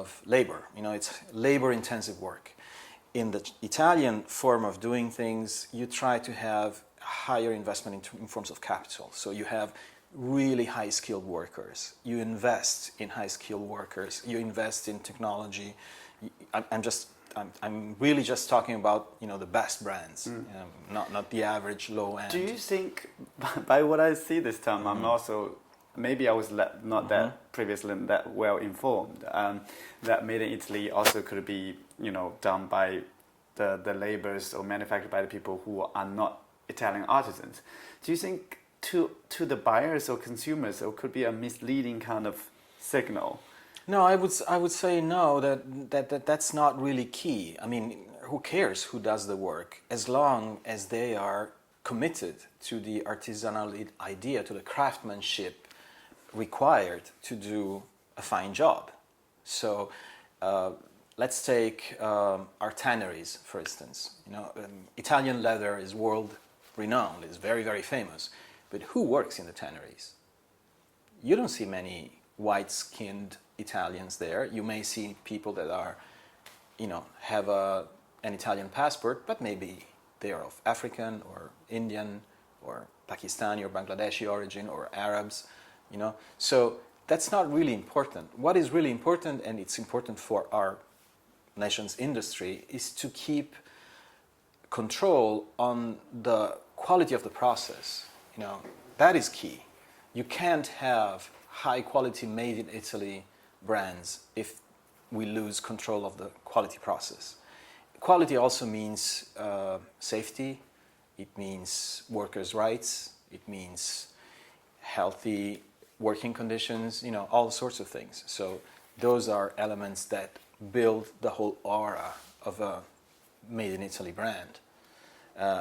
of labor. It's labor-intensive work. In the Italian form of doing things, you try to have higher investment in forms of capital. So you have really high-skilled workers. You invest in high-skilled workers. You invest in technology. I'm really just talking about the best brands, not the average low end. Do you think, by what I see this time, I'm also, maybe I was not that previously that well informed, that made in Italy also could be done by the laborers or manufactured by the people who are not Italian artisans. Do you think to the buyers or consumers it could be a misleading kind of signal? No, I would say no, that's not really key. I mean, who cares who does the work, as long as they are committed to the artisanal idea, to the craftsmanship required to do a fine job. So let's take our tanneries, for instance. Italian leather is world renowned, is very, very famous. But who works in the tanneries? You don't see many white-skinned Italians there. You may see people that are, have an Italian passport, but maybe they are of African or Indian or Pakistani or Bangladeshi origin or Arabs, So that's not really important. What is really important, and it's important for our nation's industry, is to keep control on the quality of the process. That is key. You can't have high-quality made in Italy brands if we lose control of the quality process. Quality also means safety, it means workers' rights, it means healthy working conditions, all sorts of things. So those are elements that build the whole aura of a made in Italy brand.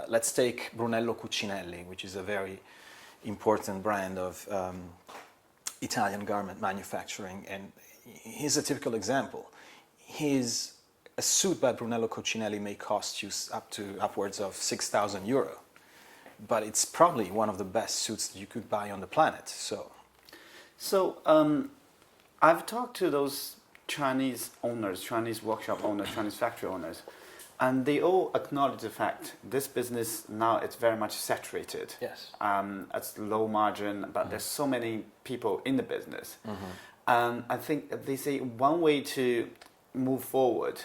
Let's take Brunello Cucinelli, which is a very important brand of Italian garment manufacturing, and he's a typical example. A suit by Brunello Cucinelli may cost you upwards of 6,000 euro, but it's probably one of the best suits that you could buy on the planet. So I've talked to those Chinese owners, Chinese workshop owners, Chinese factory owners, and they all acknowledge the fact this business now it's very much saturated. Yes. It's low margin, but there's so many people in the business. I think they say one way to move forward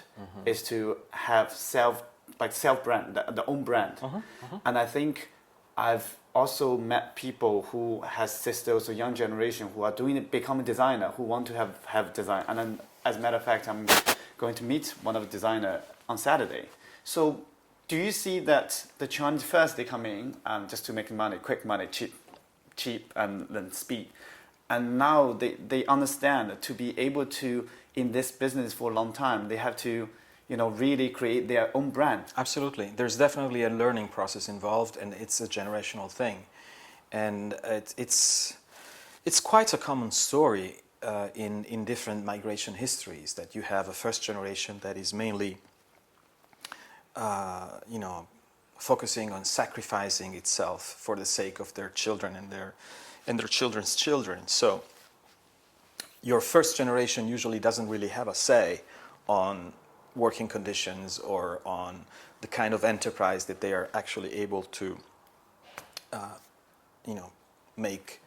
is to have self brand, the own brand. And I think I've also met people who has sisters or young generation who are becoming designer, who want to have design. And then, as a matter of fact, I'm going to meet one of the designer on Saturday. So do you see that the Chinese first, they come in just to make money, quick money, cheap and then speed. And now they understand that to be able to, in this business for a long time, they have to, really create their own brand. Absolutely. There's definitely a learning process involved, and it's a generational thing. And it's quite a common story in different migration histories, that you have a first generation that is mainly focusing on sacrificing itself for the sake of their children and their children's children. So your first generation usually doesn't really have a say on working conditions or on the kind of enterprise that they are actually able to make